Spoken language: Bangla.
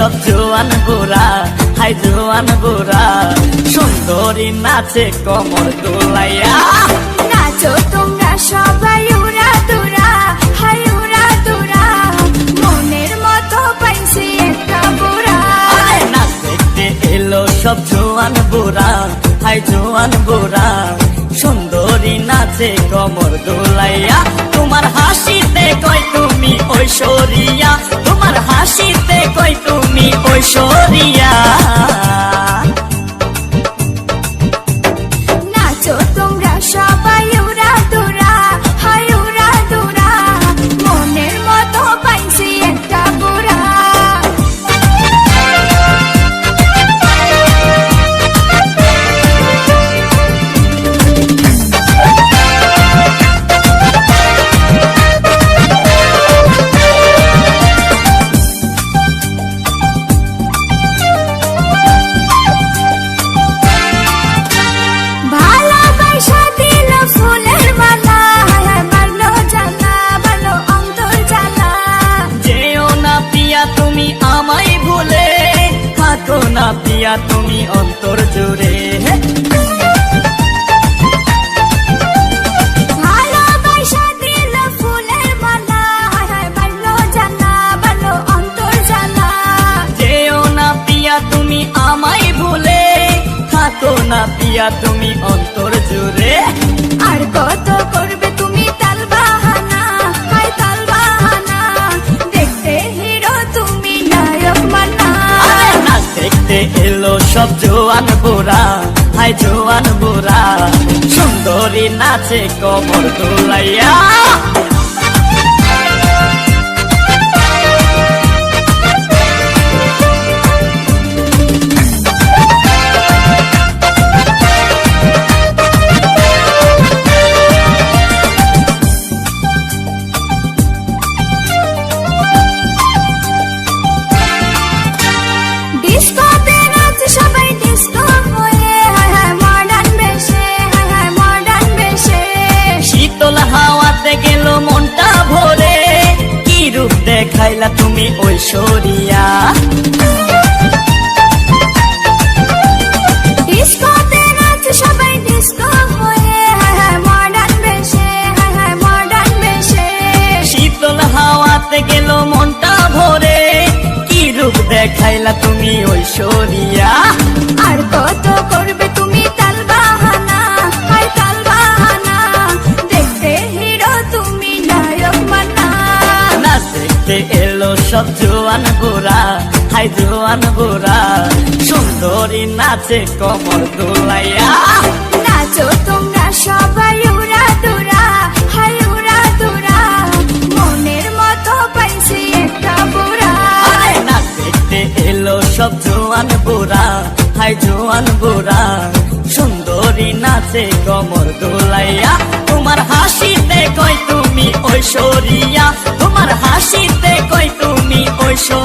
সব জোয়ান বুড়া, হাই জোয়ান বুড়া, সুন্দরী নাচে কমর দোলাইয়া। নাচো তোমরা সবাই উড়া দুরা, হাই উড়া দুরা, মনের মতো পাইছি একটা বুড়া। নাচ দেখতে এলো সব জোয়ান বুড়া, হাই জোয়ান বুড়া, সুন্দরী নাচে কমর দোলাইয়া। তোমার হাসিতে কই তুমি ঐশ্বরিয়া, তোমার হাসিতে কই তুমি ঐশ্বরিয়া। নাচো তোমরা সবাই উড়া দুরা, হাই উড়া দুরা, মনের মতো পাইছি একটা বুড়া। ভালোবাসা দিল ফুলের মালা, বাড়লো জ্বালা, বাড়লো অন্তর জ্বালা। যেও না পিয়া তুমি আমায় ভুলে, থাকো না পিয়া তুমি অন্তর জুড়ে। ভালোবাসা দিল ফুলের মালা, বাড়লো জ্বালা, বাড়লো অন্তর জ্বালা। যেও না পিয়া তুমি আমায় ভুলে, থাকো না পিয়া তুমি অন্তর জুড়ে। আর কত করবে তুমি তাল বাহানা, হাই তাল বাহানা, দেখতে হিরো তুমি নায়ক মানা। নাচ দেখতে এলো সব জোয়ান বুড়া, হাই জোয়ান বুড়া, সুন্দরী নাচে কমর দোলাইয়া। ডিস্কোতে নাচে সবাই ডিস্কো হয়ে, মডার্ন বেশে, মডার্ন বেশে। শীতল হাওয়াতে গেল মনটা ভরে, কি রূপ দেখাইলা তুমি ঐশ্বরিয়া। ডিস্কোতে নাচে সবাই ডিস্কো হয়ে, মডার্ন বেশে, মডার্ন বেশে। শীতল হাওয়াতে গেল মনটা ভরে, কি রূপ দেখাইলা তুমি ঐশ্বরিয়া। আর কত করবে তুমি তাল বাহানা, হাই তাল বাহানা, দেখতে হিরো তুমি নায়ক মানা। নাচ দেখতে এলো সব জোয়ান বুড়া, হাই জোয়ান বুড়া, সুন্দরী নাচে কমর দোলাইয়া। নাচো তোমরা সবাই উড়া দুরা, হাই উড়া দুরা, মনের মতো পাইছি একটা বুড়া। নাচ দেখতে এলো সব জোয়ান বুড়া, হাই জোয়ান বুড়া, সুন্দরী নাচে কমর দোলাইয়া। তোমার হাসিতে কই তুমি ঐশ্বরিয়া, তোমার হাসিতে কই তুমি ঐশ্বরিয়া।